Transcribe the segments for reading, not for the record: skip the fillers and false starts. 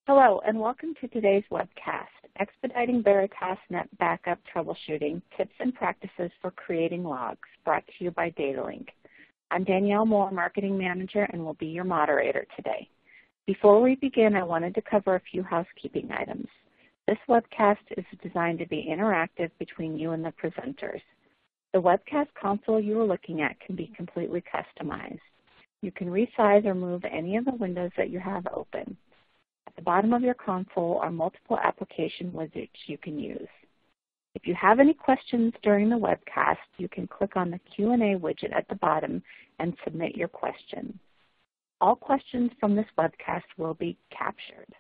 Hello, and welcome to today's webcast, Expediting Veritas NetBackup Troubleshooting, Tips and Practices for Creating Logs, brought to you by Datalink. I'm Danielle Moore, Marketing Manager, and will be your moderator today. Before we begin, I wanted to cover a few housekeeping items. This webcast is designed to be interactive between you and the presenters. The webcast console you are looking at can be completely customized. You can resize or move any of the windows that you have open. At the bottom of your console are multiple application widgets you can use. If you have any questions during the webcast, you can click on the Q&A widget at the bottom and submit your question. All questions from this webcast will be captured.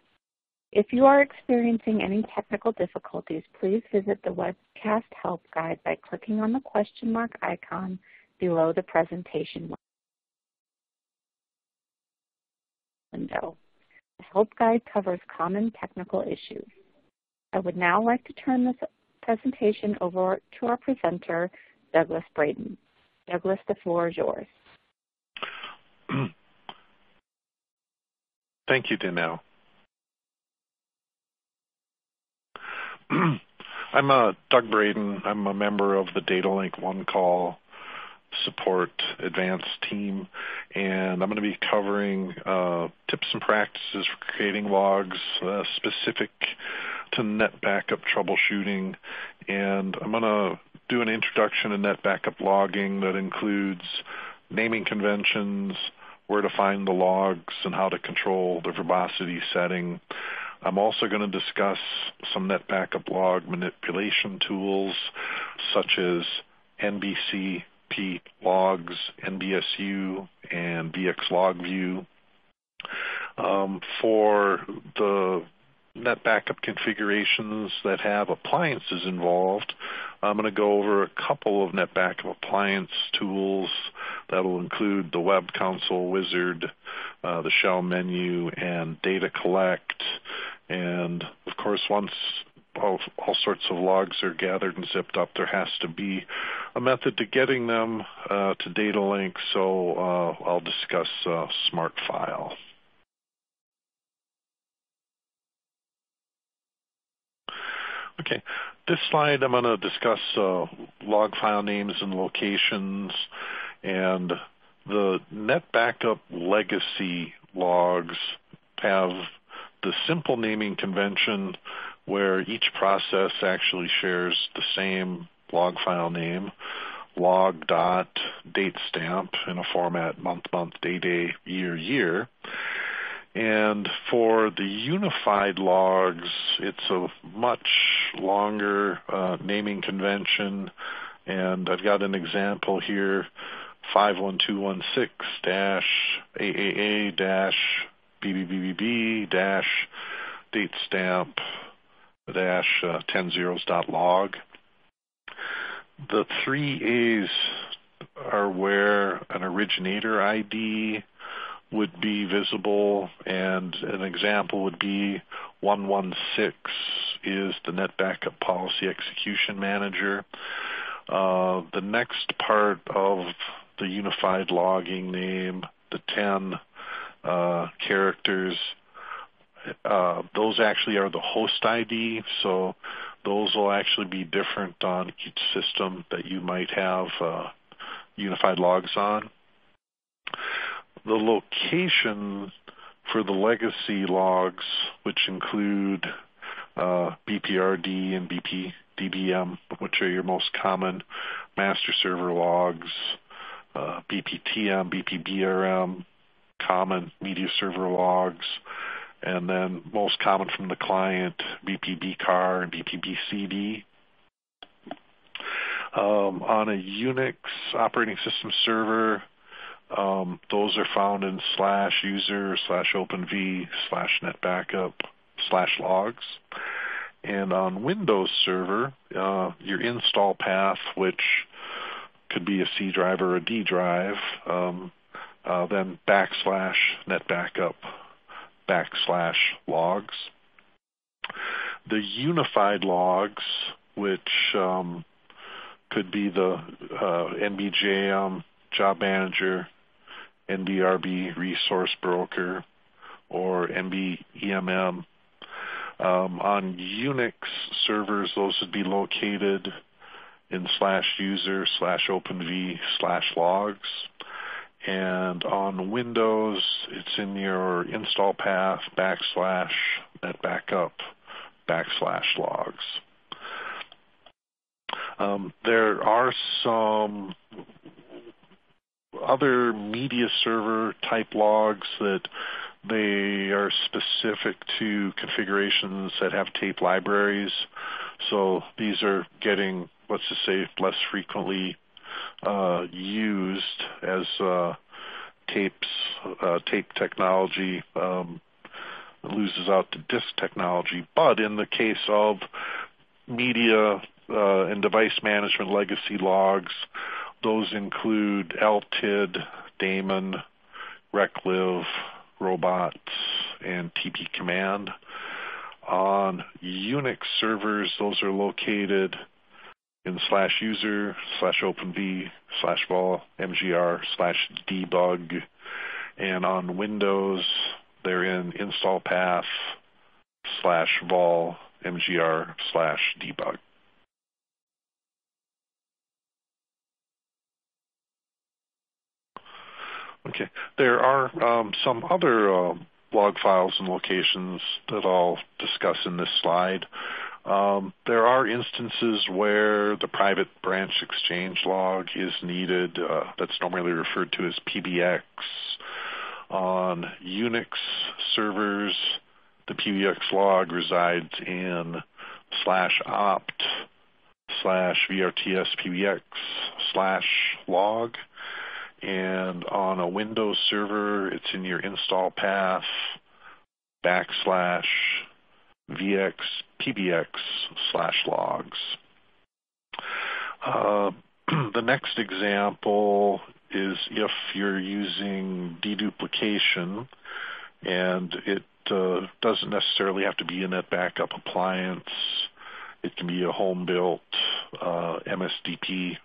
If you are experiencing any technical difficulties, please visit the webcast help guide by clicking on the question mark icon below the presentation window. The help guide covers common technical issues. I would now like to turn this presentation over to our presenter, Douglas Braden. Douglas, the floor is yours. Thank you, Danelle. I'm Doug Braden. I'm a member of the Datalink One Call Support Advanced team, and I'm going to be covering tips and practices for creating logs specific to NetBackup troubleshooting, and I'm going to do an introduction to NetBackup logging that includes naming conventions, where to find the logs, and how to control the verbosity setting. I'm also going to discuss some NetBackup log manipulation tools such as nbcplogs, nbsu, and vxlogview. For the NetBackup configurations that have appliances involved, I'm going to go over a couple of NetBackup appliance tools that will include the web console wizard, the shell menu, and data collect. And of course, once all sorts of logs are gathered and zipped up, there has to be a method to getting them to Datalink, so I'll discuss Smart File. Okay, this slide I'm going to discuss log file names and locations, and the NetBackup legacy logs have the simple naming convention where each process actually shares the same log file name, log.datestamp in a format month, day, year. And for the unified logs, it's a much longer naming convention, and I've got an example here, 51216-AAA-BBBB-datestamp-10zeros.log. The three A's are where an originator ID would be visible, and an example would be 116 is the NetBackup Policy Execution Manager. The next part of the unified logging name, the 10 characters, those actually are the host ID, so those will actually be different on each system that you might have unified logs on. The location for the legacy logs, which include BPRD and BPDBM, which are your most common master server logs, BPTM, BPBRM, common media server logs, and then most common from the client, BPBCAR and BPBCD. On a Unix operating system server, those are found in /user/openv/netbackup/logs. And on Windows Server, your install path, which could be a C drive or a D drive, then /netbackup/logs. The unified logs, which could be the NBJM Job Manager, NBRB Resource Broker, or NBEMM On Unix servers, those would be located in /user/openv/logs. And on Windows, it's in your install path /netbackup/logs. There are some other media server type logs that they are specific to configurations that have tape libraries. So these are getting, let's just say, less frequently used as tape technology loses out to disk technology. But in the case of media and device management legacy logs, those include LTID, daemon, reclive, robots, and TP command. On Unix servers, those are located in /user/openv/vol mgr/debug. And on Windows, they're in install path /vol mgr/debug. Okay, there are some other log files and locations that I'll discuss in this slide. There are instances where the private branch exchange log is needed. That's normally referred to as PBX. On Unix servers, the PBX log resides in /opt/vrtspbx/log. And on a Windows server, it's in your install path /vxpbx/logs. The next example is if you're using deduplication, and it doesn't necessarily have to be a NetBackup appliance. It can be a home-built MSDP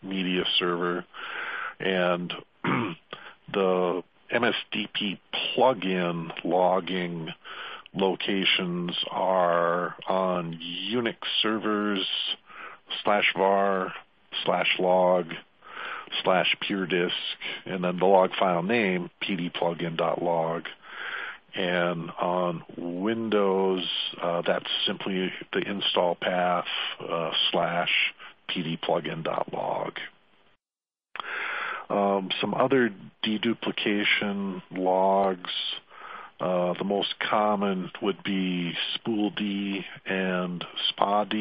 media server. And the MSDP plugin logging locations are on Unix servers /var/log/puredisk, and then the log file name pdplugin.log. And on Windows, that's simply the install path /pdplugin.log. Some other deduplication logs, the most common would be spoold and spad,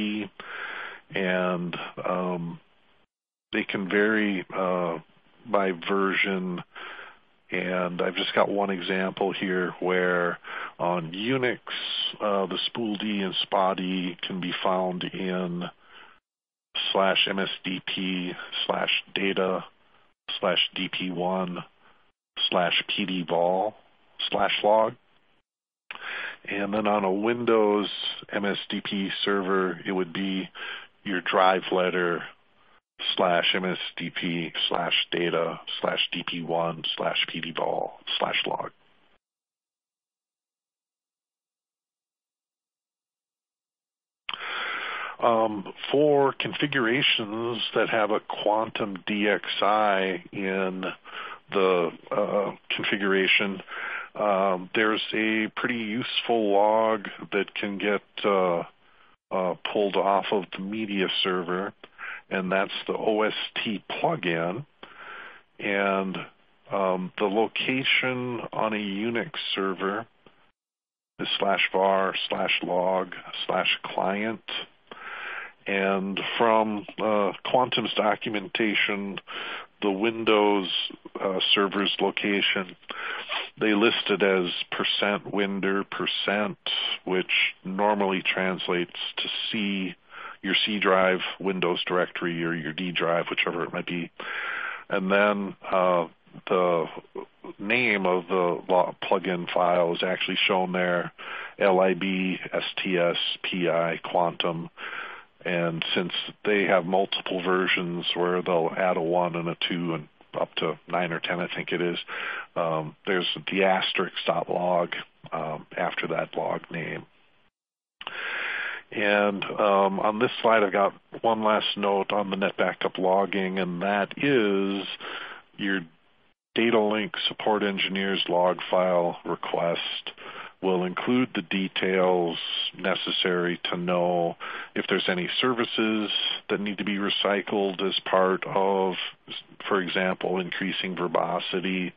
and they can vary by version. And I've just got one example here where on Unix, the spoold and spad can be found in /msdp/data/dp1/pdvol/log. And then on a Windows MSDP server, it would be your drive letter /msdp/data/dp1/pdvol/log. For configurations that have a quantum DXI in the configuration, there's a pretty useful log that can get pulled off of the media server, and that's the OST plugin. And the location on a Unix server is /var/log/client. And from Quantum's documentation, the Windows server's location, they list it as %winder%, which normally translates to your C drive Windows directory or your D drive, whichever it might be. And then the name of the plugin file is actually shown there, libstspi quantum. And since they have multiple versions where they'll add a 1 and a 2 and up to 9 or 10, I think it is, there's the *.log after that log name. And on this slide, I've got one last note on the NetBackup logging, and that is your Datalink support engineer's log file request will include the details necessary to know if there's any services that need to be recycled as part of, for example, increasing verbosity,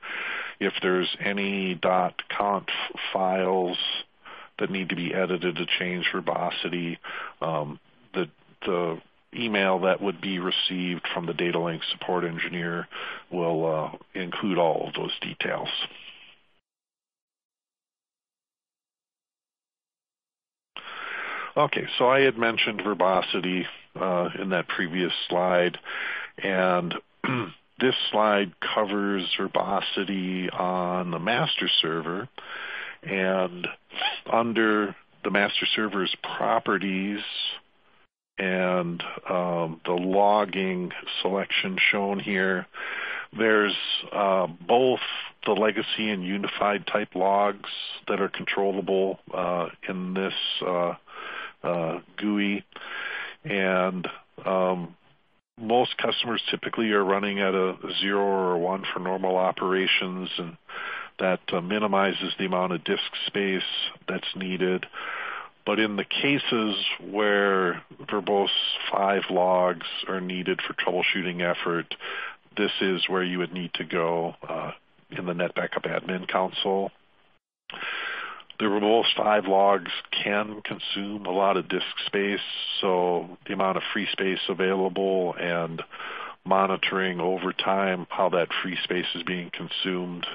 if there's any .conf files that need to be edited to change verbosity. The email that would be received from the Datalink support engineer will include all of those details. Okay, so I had mentioned verbosity in that previous slide, and this slide covers verbosity on the master server, and under the master server's properties and the logging selection shown here, there's both the legacy and unified type logs that are controllable in this GUI, and most customers typically are running at a 0 or a 1 for normal operations, and that minimizes the amount of disk space that's needed. But in the cases where verbose 5 logs are needed for troubleshooting effort, this is where you would need to go in the NetBackup admin console. The verbose 5 logs can consume a lot of disk space, so the amount of free space available and monitoring over time how that free space is being consumed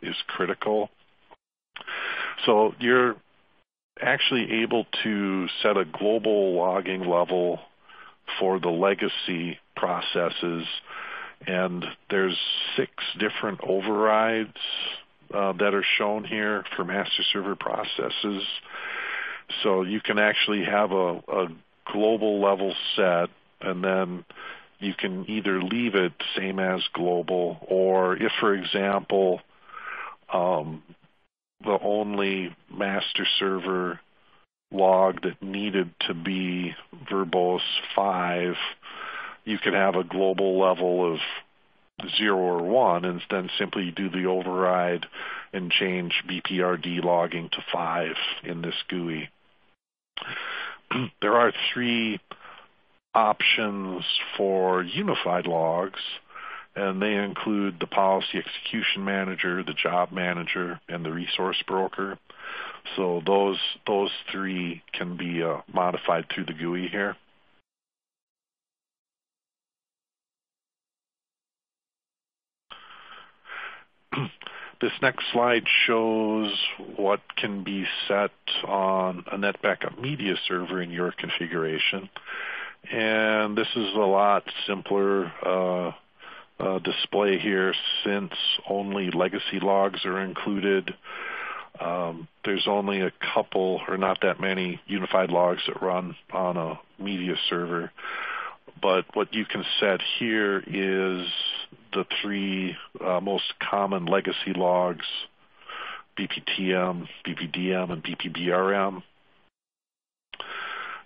is critical. So you're actually able to set a global logging level for the legacy processes, and there's 6 different overrides that are shown here for master server processes. So you can actually have a global level set, and then you can either leave it same as global, or if, for example, the only master server log that needed to be verbose 5, you could have a global level of 0 or 1, and then simply do the override and change BPRD logging to 5 in this GUI. There are 3 options for unified logs, and they include the policy execution manager, the job manager, and the resource broker. So those 3 can be modified through the GUI here. This next slide shows what can be set on a NetBackup media server in your configuration. And this is a lot simpler display here, since only legacy logs are included. There's only a couple, or not that many, unified logs that run on a media server. But what you can set here is the 3 most common legacy logs: BPTM, BPDM, and BPBRM.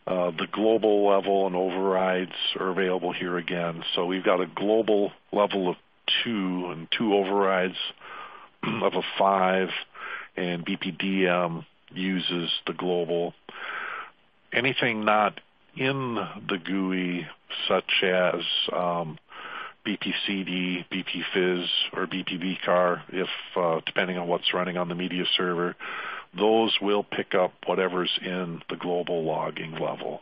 The global level and overrides are available here again. So we've got a global level of 2 and 2 overrides of a 5, and BPDM uses the global. Anything not in the GUI, such as BPCD, BPFizz, or BPBCAR, if depending on what's running on the media server, those will pick up whatever's in the global logging level.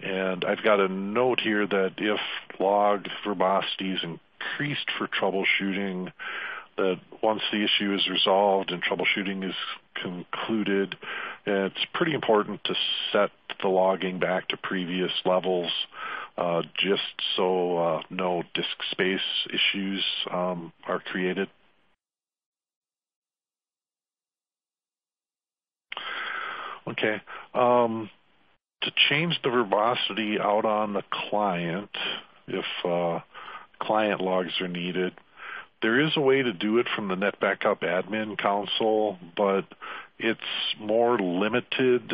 And I've got a note here that if log verbosity is increased for troubleshooting, that once the issue is resolved and troubleshooting is concluded, it's pretty important to set the logging back to previous levels, just so no disk space issues are created. Okay. To change the verbosity out on the client, if client logs are needed, there is a way to do it from the NetBackup admin console, but it's more limited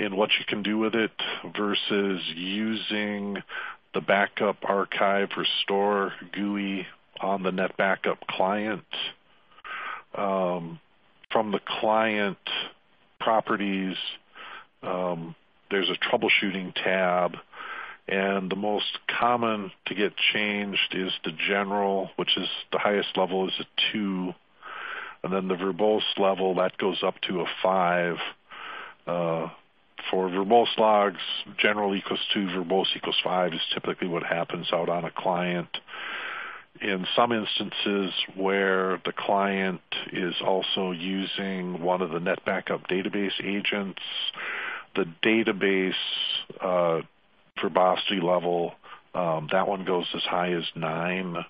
in what you can do with it versus using the backup archive restore GUI on the NetBackup client. From the client properties, there's a troubleshooting tab, and the most common to get changed is the general, which is the highest level is a 2, and then the verbose level, that goes up to a 5. For verbose logs, general equals 2, verbose equals 5 is typically what happens out on a client. In some instances where the client is also using one of the NetBackup database agents, the database verbosity level, that one goes as high as 9.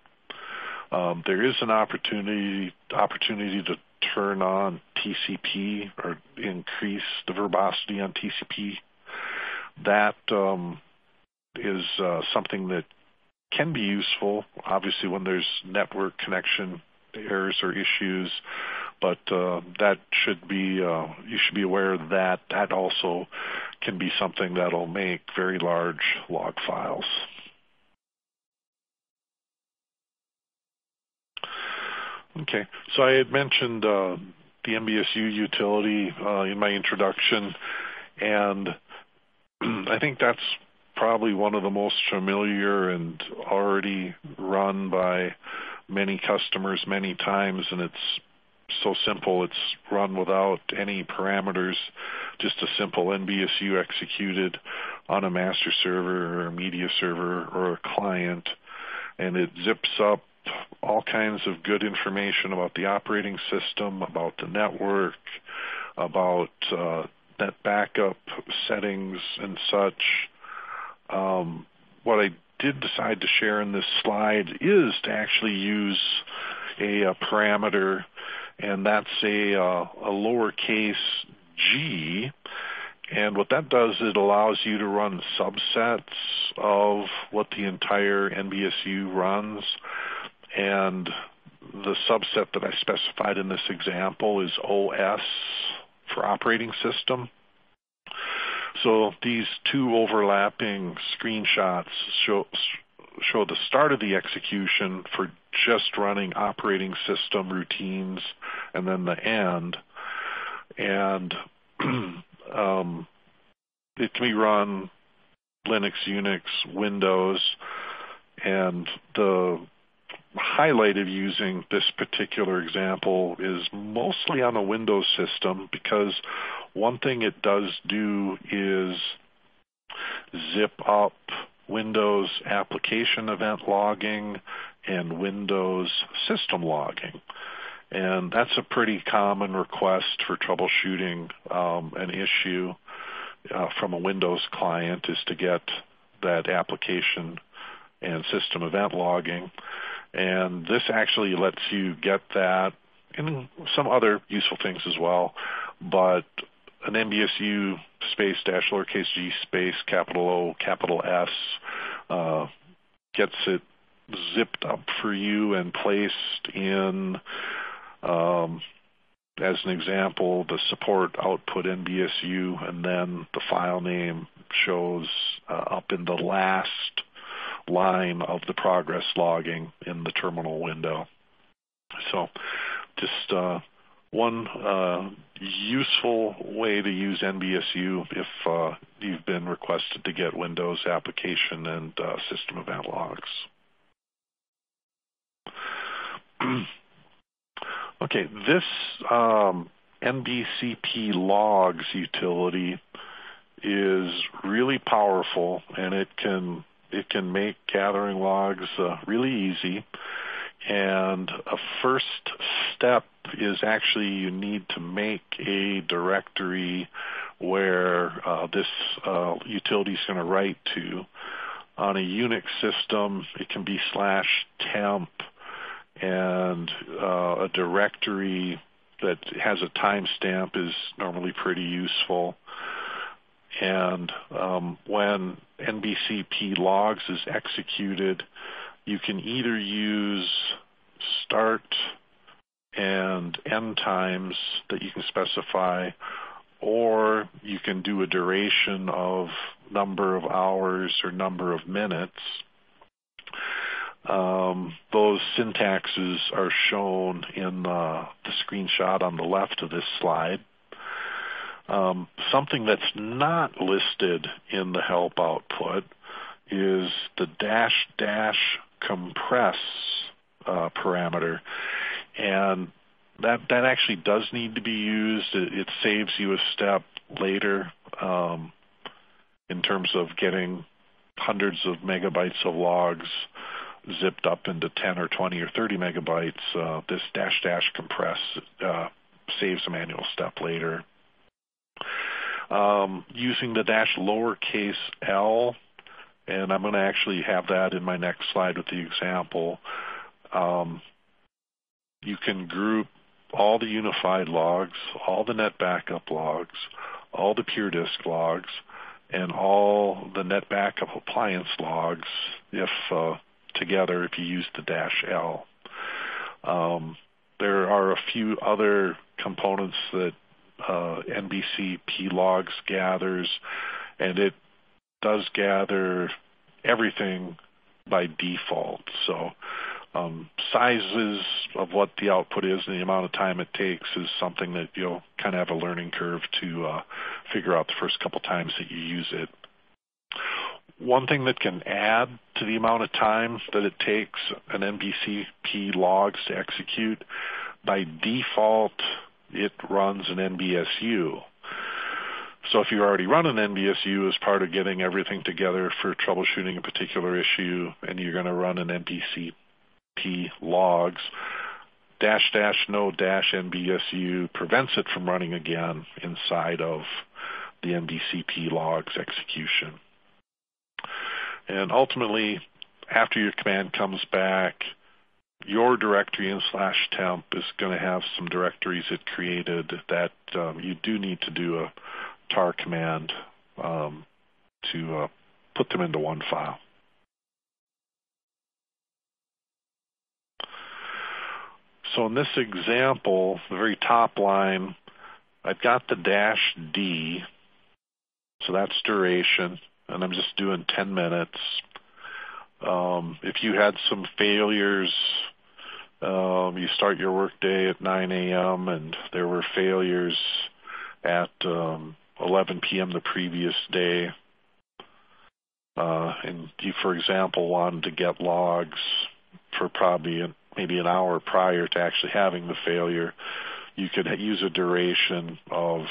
There is an opportunity to turn on TCP or increase the verbosity on TCP. That is something that can be useful, obviously, when there's network connection errors or issues, but that should be you should be aware that that also can be something that'll make very large log files. Okay, so I had mentioned the nbsu utility in my introduction, and I think that's probably one of the most familiar and already run by many customers many times, and it's so simple. It's run without any parameters, just a simple nbsu executed on a master server or a media server or a client, and it zips up all kinds of good information about the operating system, about the network, about net backup settings and such. What I did decide to share in this slide is to actually use a parameter, and that's a lowercase g. And what that does, it allows you to run subsets of what the entire NBSU runs. And the subset that I specified in this example is OS for operating system. So these two overlapping screenshots show the start of the execution for just running operating system routines, and then the end. And it can be run Linux, Unix, Windows, and the highlight of using this particular example is mostly on a Windows system, because one thing it does do is zip up Windows application event logging and Windows system logging. And that's a pretty common request for troubleshooting an issue from a Windows client, is to get that application and system event logging. And this actually lets you get that, and some other useful things as well. But an NBSU space dash lowercase g space capital O capital S gets it zipped up for you and placed in, as an example, the support output NBSU, and then the file name shows up in the last line of the progress logging in the terminal window. So just one useful way to use NBSU if you've been requested to get Windows application and system event logs. Okay, this nbcplogs utility is really powerful, and it can make gathering logs really easy. And a first step is actually you need to make a directory where this utility is going to write to. On a Unix system, it can be /temp, and a directory that has a timestamp is normally pretty useful. And when nbcplogs is executed, you can either use start and end times that you can specify, or you can do a duration of number of hours or number of minutes. Those syntaxes are shown in the screenshot on the left of this slide. Something that's not listed in the help output is the --compress parameter, and that actually does need to be used. It saves you a step later in terms of getting hundreds of megabytes of logs zipped up into 10 or 20 or 30 megabytes. This --compress saves a manual step later. Using the --lowercase l, and I'm going to actually have that in my next slide with the example, you can group all the unified logs, all the NetBackup logs, all the pure disk logs, and all the NetBackup appliance logs together if you use the -l. There are a few other components that nbcplogs gathers, and it does gather everything by default. So sizes of what the output is and the amount of time it takes is something that you'll kind of have a learning curve to figure out the first couple times that you use it. One thing that can add to the amount of time that it takes an nbcplogs to execute, by default it runs an nbsu. So if you already run an nbsu as part of getting everything together for troubleshooting a particular issue, and you're going to run an nbcplogs, --no-nbsu prevents it from running again inside of the nbcplogs execution. And ultimately, after your command comes back, your directory in /temp is going to have some directories it created that you do need to do a tar command to put them into one file. So in this example, the very top line, I've got the -d, so that's duration, and I'm just doing 10 minutes. If you had some failures, you start your workday at 9 a.m. and there were failures at 11 p.m. the previous day, and you, for example, wanted to get logs for probably maybe an hour prior to actually having the failure, you could use a duration of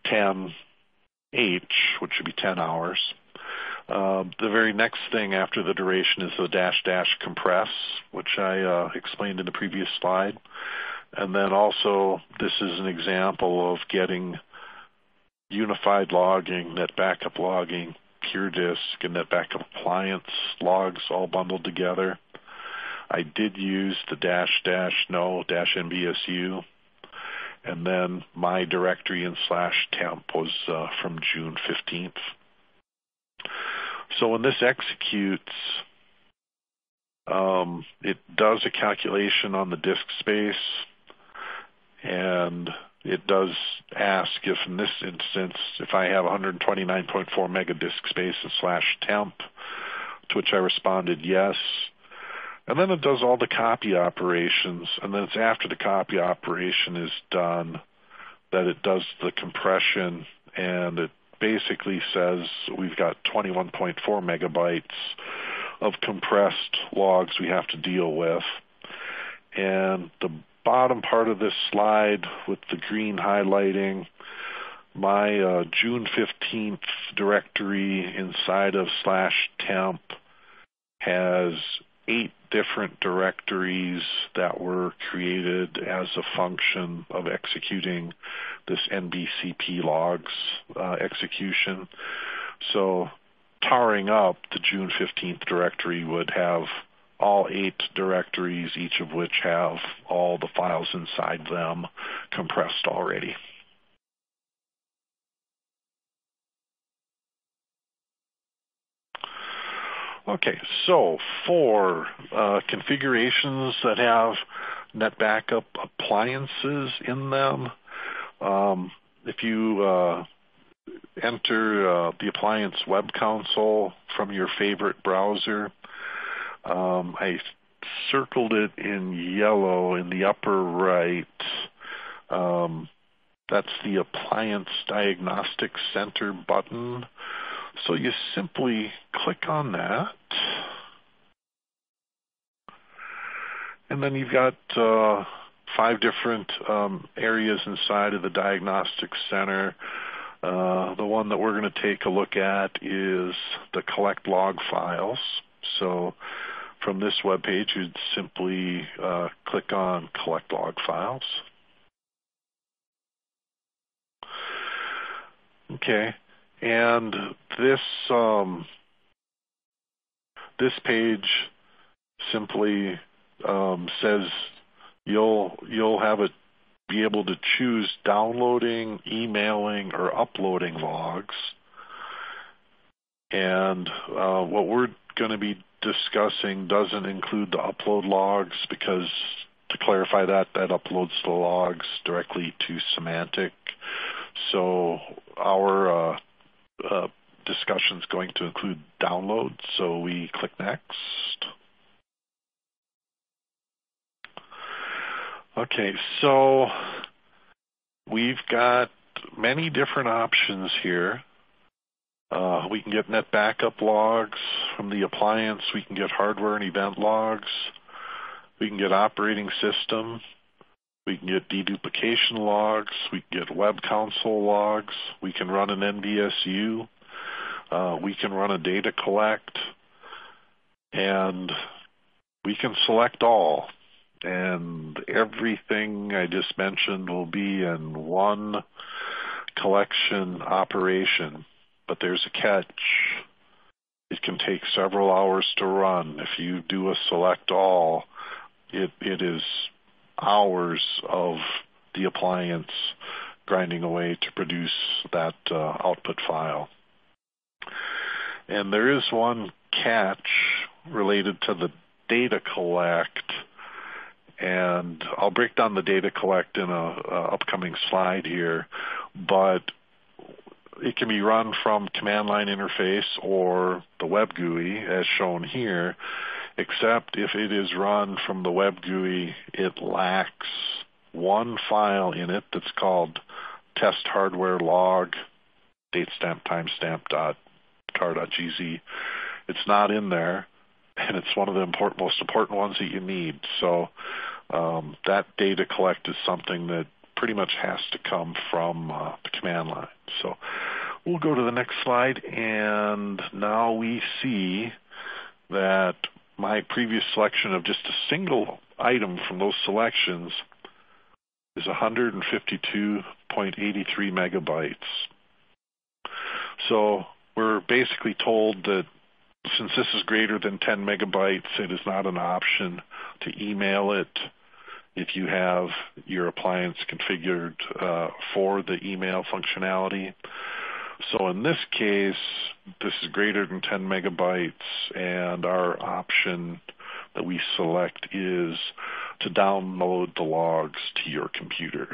10H, which would be 10 hours. The very next thing after the duration is the --compress, which I explained in the previous slide. And then also, this is an example of getting unified logging, NetBackup logging, pure disk, and NetBackup appliance logs all bundled together. I did use the --no-nbsu, and then my directory in /temp was from June 15th. So when this executes, it does a calculation on the disk space, and it does ask if, in this instance, if I have 129.4 mega disk space in /temp, to which I responded yes. And then it does all the copy operations, and then it's after the copy operation is done that it does the compression, and it basically says we've got 21.4 megabytes of compressed logs we have to deal with. And the bottom part of this slide with the green highlighting, my June 15th directory inside of /temp has 8 different directories that were created as a function of executing this nbcplogs execution. So tarring up the June 15th directory would have all 8 directories, each of which have all the files inside them compressed already. Okay, so for configurations that have NetBackup appliances in them, If you enter the Appliance web console from your favorite browser, I circled it in yellow in the upper right. That's the Appliance Diagnostic Center button. So you simply click on that. And then you've got 5 different areas inside of the Diagnostic Center. The one that we're going to take a look at is the collect log files. So from this web page, you'd simply click on collect log files. Okay, and this page simply says you'll have it be able to choose downloading, emailing, or uploading logs. And what we're going to be discussing doesn't include the upload logs because, to clarify that uploads the logs directly to Symantec. So our discussion is going to include download. So we click next. Okay, so we've got many different options here. We can get NetBackup logs from the appliance. We can get hardware and event logs. We can get operating system. We can get deduplication logs. We can get web console logs. We can run an nbsu. We can run a data collect. And we can select all. And everything I just mentioned will be in one collection operation. But there's a catch. It can take several hours to run. If you do a select all, it is hours of the appliance grinding away to produce that output file. And there is one catch related to the data collect, and I'll break down the data collect in a upcoming slide here, but it can be run from command line interface or the web GUI as shown here, except if it is run from the web GUI, it lacks one file in it that's called test hardware log datestamp timestamp.tar.gz. It's not in there, and it's one of the most important ones that you need. So that data collect is something that pretty much has to come from the command line. So we'll go to the next slide, and now we see that my previous selection of just a single item from those selections is 152.83 megabytes. So we're basically told that since this is greater than 10 megabytes, it is not an option to email it if you have your appliance configured for the email functionality. So in this case, this is greater than 10 megabytes, and our option that we select is to download the logs to your computer.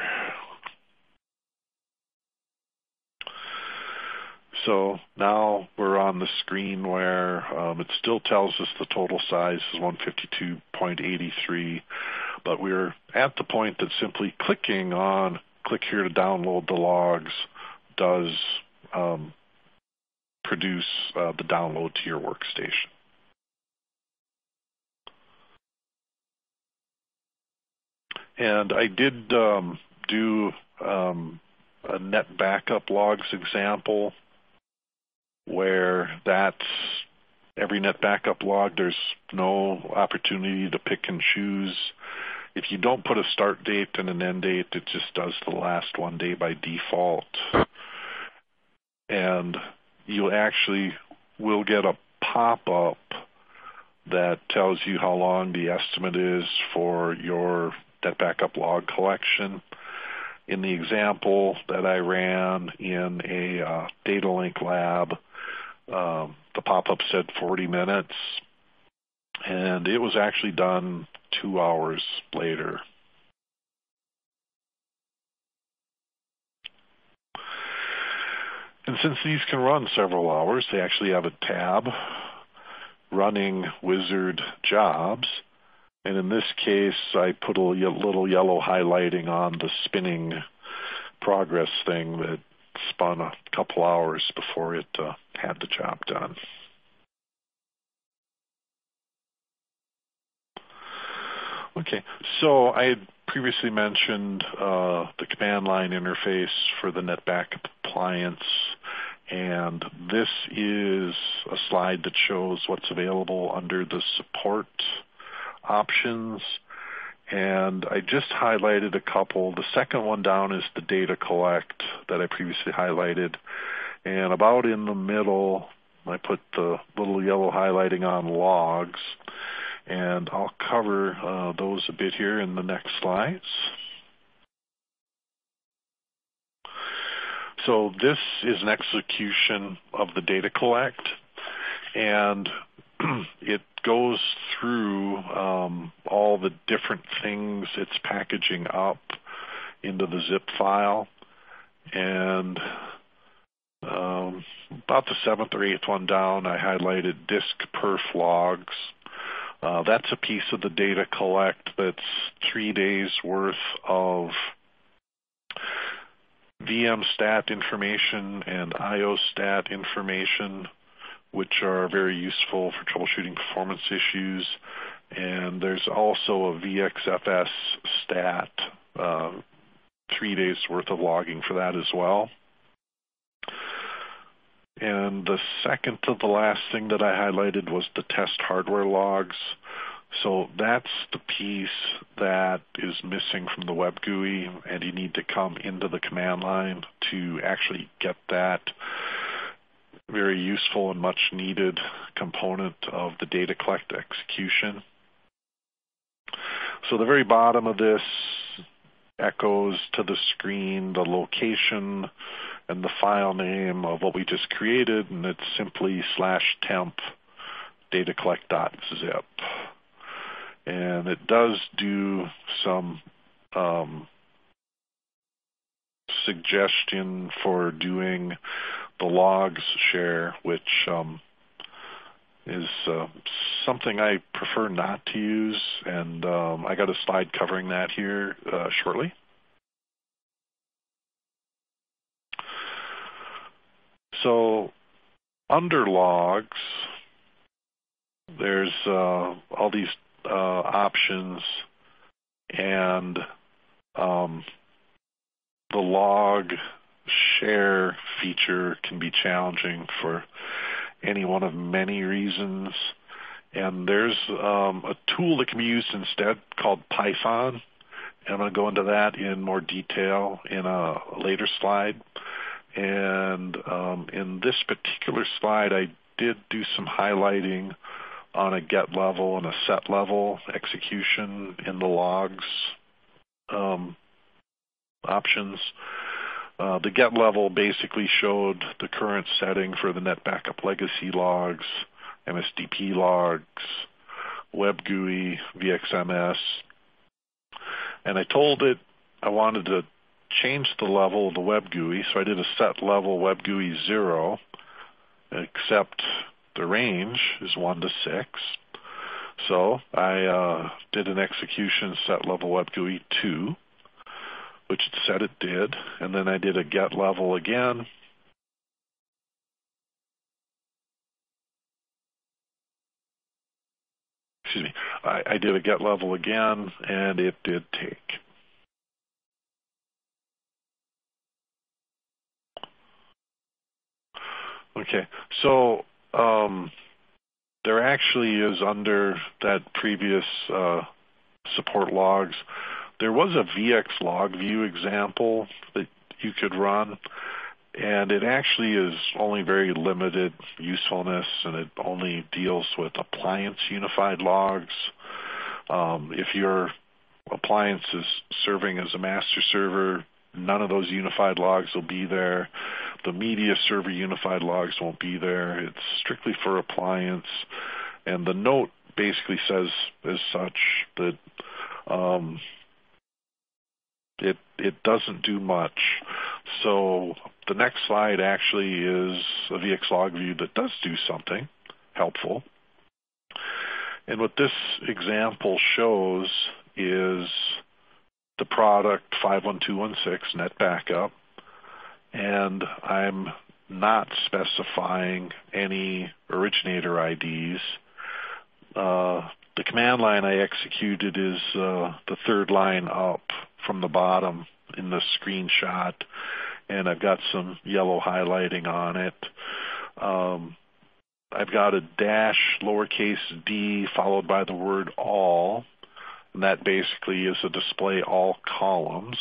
So now we're on the screen where it still tells us the total size is 152.83, but we're at the point that simply clicking on click here to download the logs does produce the download to your workstation. And I did do a NetBackup logs example where that's every NetBackup log, there's no opportunity to pick and choose. If you don't put a start date and an end date, it just does the last one day by default. And you actually will get a pop-up that tells you how long the estimate is for your NetBackup log collection. In the example that I ran in a Datalink lab, the pop-up said 40 minutes, and it was actually done 2 hours later. And since these can run several hours, they actually have a tab, Running Wizard Jobs. And in this case, I put a little yellow highlighting on the spinning progress thing that spun a couple hours before it had the job done. Okay, so I had previously mentioned the command line interface for the NetBackup appliance, and this is a slide that shows what's available under the support options. And I just highlighted a couple. The second one down is the data collect that I previously highlighted. And about in the middle, I put the little yellow highlighting on logs. And I'll cover those a bit here in the next slides. So this is an execution of the data collect. And it goes through all the different things it's packaging up into the zip file. And about the seventh or eighth one down, I highlighted disk perf logs. That's a piece of the data collect that's 3 days worth of VM stat information and IO stat information, which are very useful for troubleshooting performance issues. And there's also a VXFS stat, 3 days worth of logging for that as well. And the second to the last thing that I highlighted was the test hardware logs. So that's the piece that is missing from the web GUI, and you need to come into the command line to actually get that very useful and much needed component of the data collect execution. So the very bottom of this echoes to the screen the location and the file name of what we just created, and it's simply /temp datacollect.zip. And it does do some suggestion for doing the logs share, which is something I prefer not to use, and I got a slide covering that here shortly. So under logs, there's all these options, and the log share feature can be challenging for any one of many reasons. And there's a tool that can be used instead called Python. And I'm going to go into that in more detail in a later slide. And in this particular slide, I did do some highlighting on a get level and a set level execution in the logs options. The get level basically showed the current setting for the NetBackup legacy logs, MSDP logs, web GUI, VXMS. And I told it I wanted to change the level of the web GUI, so I did a set level web GUI 0, except the range is 1 to 6. So I did an execution set level web GUI 2, which it said it did, and then I did a get level again. Excuse me, I did a get level again, and it did take. Okay, so there actually is under that previous support logs, there was a vxlogview example that you could run, and it actually is only very limited usefulness, and it only deals with Appliance Unified logs. If your appliance is serving as a master server, none of those unified logs will be there. The media server unified logs won't be there. It's strictly for Appliance. And the note basically says as such that it doesn't do much. So the next slide actually is a vxlogview that does do something helpful. And what this example shows is the product 51216 NetBackup, and I'm not specifying any originator IDs. The command line I executed is the third line up from the bottom in the screenshot, and I've got some yellow highlighting on it. I've got a dash lowercase d followed by the word all, and that basically is a display all columns.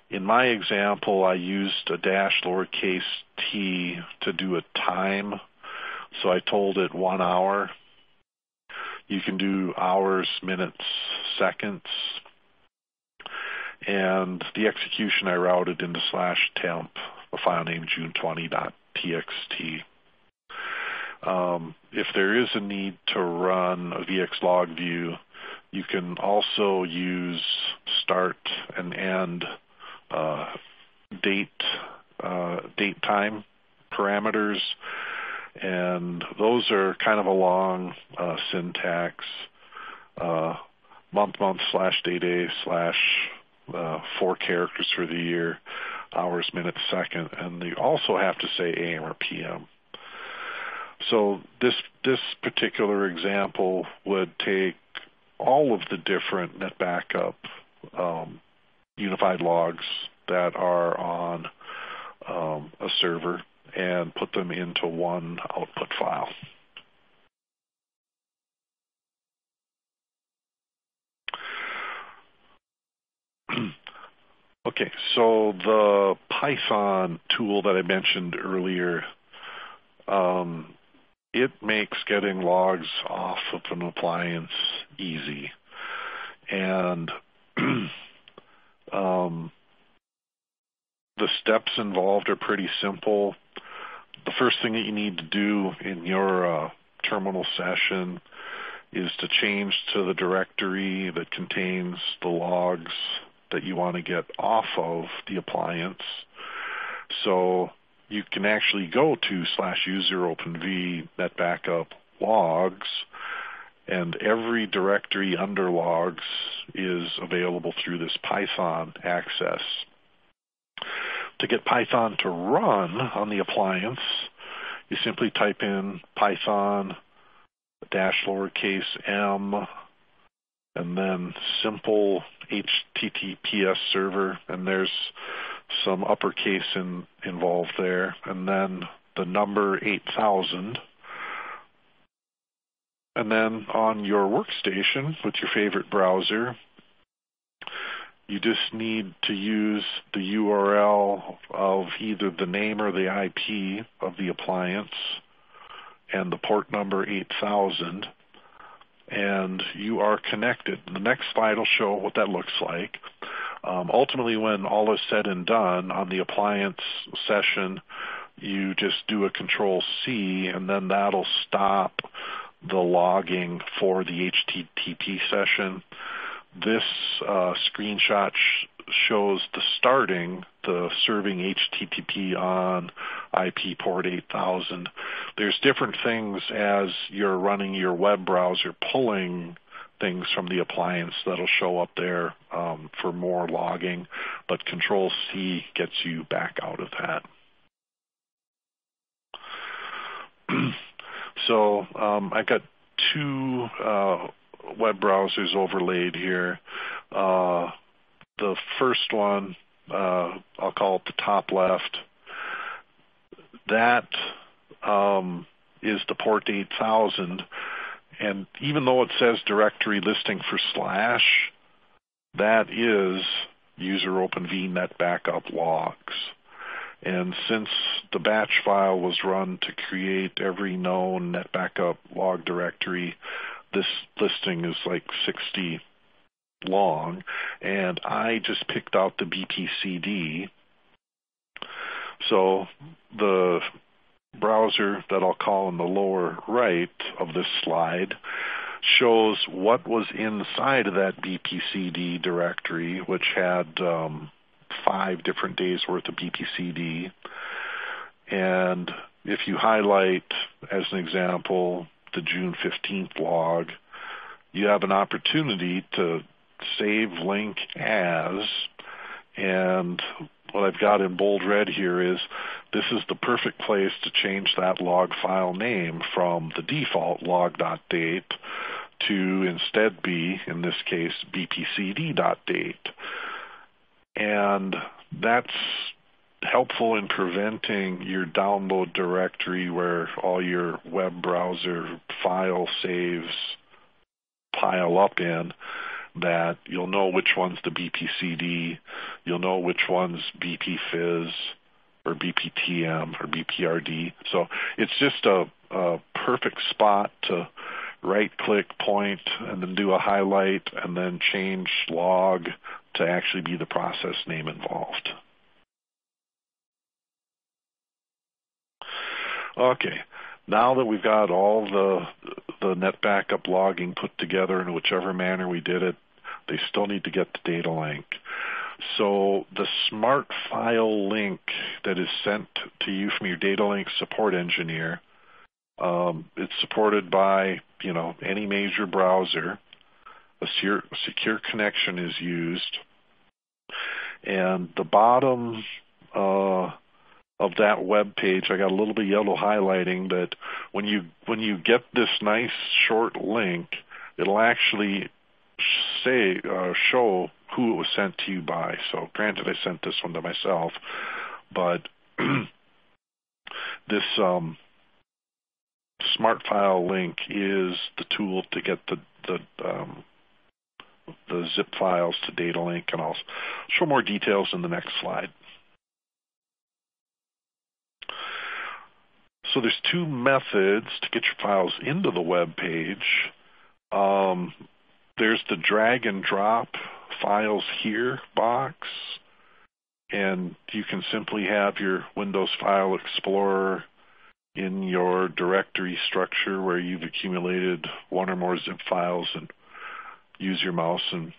In my example, I used a dash lowercase t to do a time, so I told it 1 hour. You can do hours, minutes, seconds. And the execution I routed into /temp, a file name june20.txt. If there is a need to run a vxlogview, you can also use start and end date time parameters, and those are kind of a long syntax, month /day 4 characters for the year, hours, minutes, second, and you also have to say AM or PM. So this particular example would take all of the different NetBackup unified logs that are on a server and put them into one output file. Okay, so the Python tool that I mentioned earlier, it makes getting logs off of an appliance easy. And the steps involved are pretty simple. The first thing that you need to do in your terminal session is to change to the directory that contains the logs that you want to get off of the appliance. So you can actually go to /user openv netbackup logs, and every directory under logs is available through this Python access. To get Python to run on the appliance, you simply type in Python -m and then simple HTTPS server, and there's some uppercase involved there, and then the number 8000. And then on your workstation with your favorite browser, you just need to use the URL of either the name or the IP of the appliance and the port number 8000, and you are connected. The next slide will show what that looks like. Ultimately, when all is said and done on the appliance session, you just do a Control-C, and then that'll stop the logging for the HTTP session. This screenshot shows the serving HTTP on IP port 8000. There's different things as you're running your web browser, pulling things from the appliance that'll show up there for more logging, but Control-C gets you back out of that. So I've got two web browsers overlaid here. The first one, I'll call it the top left. That is the port 8000. And even though it says directory listing for /, that is user openv netbackup logs. And since the batch file was run to create every known netbackup log directory, this listing is like 60 long, and I just picked out the BPCD. So the browser that I'll call in the lower right of this slide shows what was inside of that BPCD directory, which had 5 different days worth of BPCD. And if you highlight, as an example, the June 15th log, you have an opportunity to save link as, and what I've got in bold red here is this is the perfect place to change that log file name from the default log.date to instead be, in this case, bpcd.date. And that's helpful in preventing your download directory where all your web browser file saves pile up in, that you'll know which one's the BPCD, you'll know which one's BPFizz or BPTM or BPRD. So it's just a perfect spot to right-click, point, and then do a highlight, and then change log to actually be the process name involved. Okay, now that we've got all the NetBackup logging put together in whichever manner we did it, they still need to get the Datalink. So the smart file link that is sent to you from your Datalink support engineer, it's supported by any major browser. A secure connection is used, and the bottom of that web page, I got a little bit yellow highlighting that when you get this nice short link, it'll actually show who it was sent to you by. So granted, I sent this one to myself, but this smart file link is the tool to get the zip files to Datalink, and I'll show more details in the next slide. So there's 2 methods to get your files into the web page. There's the drag and drop files here box, and you can simply have your Windows File Explorer in your directory structure where you've accumulated 1 or more zip files and use your mouse and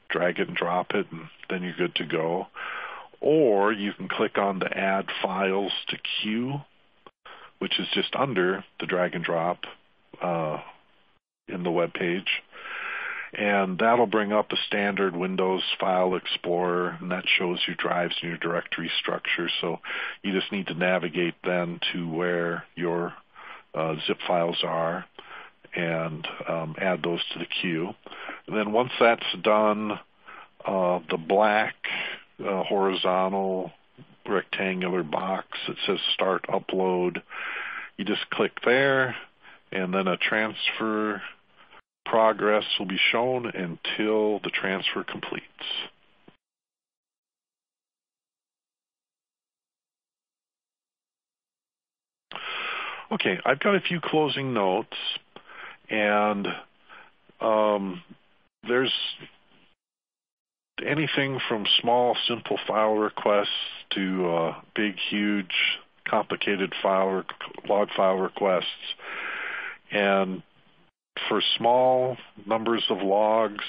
drag it and drop it, and then you're good to go. Or you can click on the Add Files to Queue, which is just under the drag and drop in the web page. And that'll bring up a standard Windows File Explorer, and that shows your drives and your directory structure. So you just need to navigate then to where your zip files are and add those to the queue. And then once that's done, the black horizontal rectangular box that says Start Upload, you just click there, and then a transfer progress will be shown until the transfer completes. Okay, I've got a few closing notes, and there's anything from small, simple file requests to big, huge, complicated log file requests. And for small numbers of logs,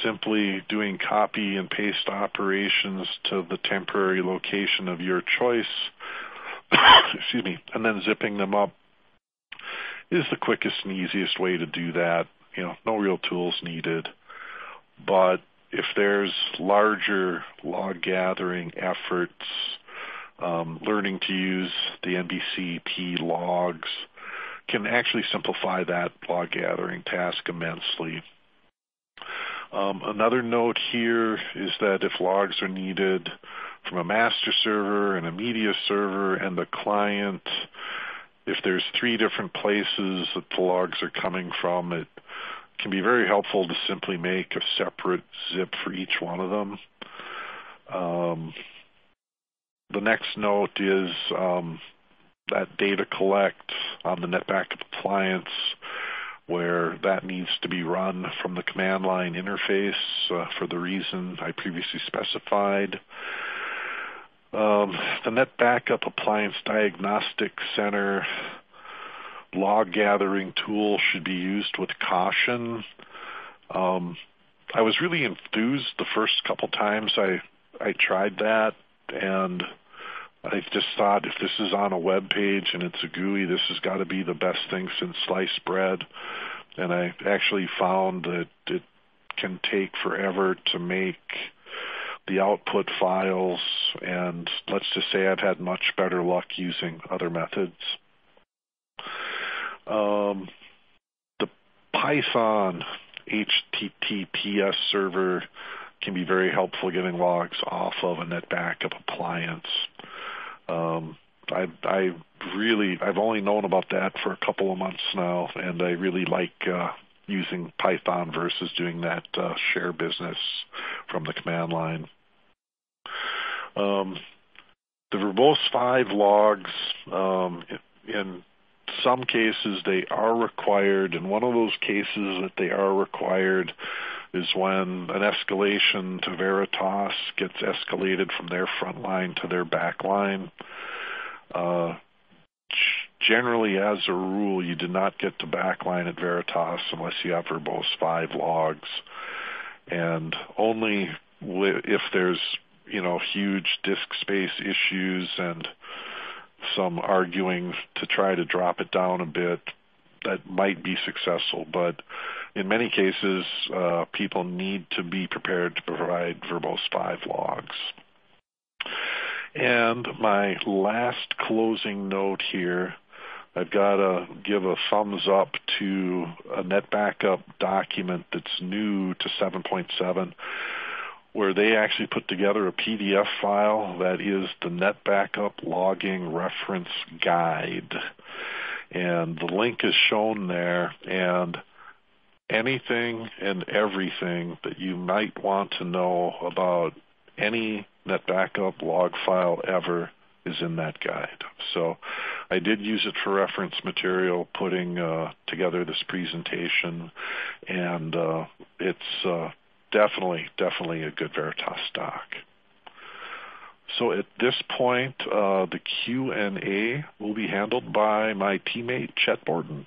simply doing copy and paste operations to the temporary location of your choice, excuse me, and then zipping them up is the quickest and easiest way to do that. No real tools needed. But if there's larger log gathering efforts, learning to use the nbcplogs can actually simplify that log gathering task immensely. Another note here is that if logs are needed from a master server and a media server and the client, if there's 3 different places that the logs are coming from, it can be very helpful to simply make a separate zip for each one of them. The next note is that data collect on the NetBackup appliance, where that needs to be run from the command line interface for the reason I previously specified. The NetBackup Appliance Diagnostic Center log gathering tool should be used with caution. I was really enthused the first couple times I I tried that, and I just thought, if this is on a web page and it's a GUI, this has got to be the best thing since sliced bread. And I actually found that it can take forever to make the output files, and let's just say I've had much better luck using other methods. The Python HTTPS server can be very helpful getting logs off of a NetBackup appliance. I've only known about that for a couple of months now, and I really like using Python versus doing that share business from the command line. The verbose 5 logs, in some cases they are required, and one of those cases that they are required is when an escalation to Veritas gets escalated from their front line to their back line. Generally, as a rule, you do not get to backline at Veritas unless you have verbose 5 logs, and only if there's huge disk space issues and some arguing to try to drop it down a bit, that might be successful. But in many cases, people need to be prepared to provide verbose 5 logs. And my last closing note here, I've got to give a thumbs up to a NetBackup document that's new to 7.7, where they actually put together a PDF file that is the NetBackup Logging Reference Guide. And the link is shown there, and anything and everything that you might want to know about any NetBackup log file ever is in that guide. So I did use it for reference material putting together this presentation, and it's definitely a good Veritas doc. So at this point, the Q&A will be handled by my teammate, Chet Borden.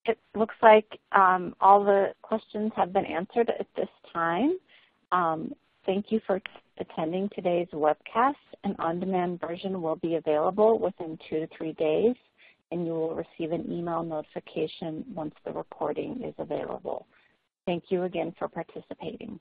It looks like all the questions have been answered at this time. Thank you for attending today's webcast. An on-demand version will be available within 2 to 3 days, and you will receive an email notification once the recording is available. Thank you again for participating.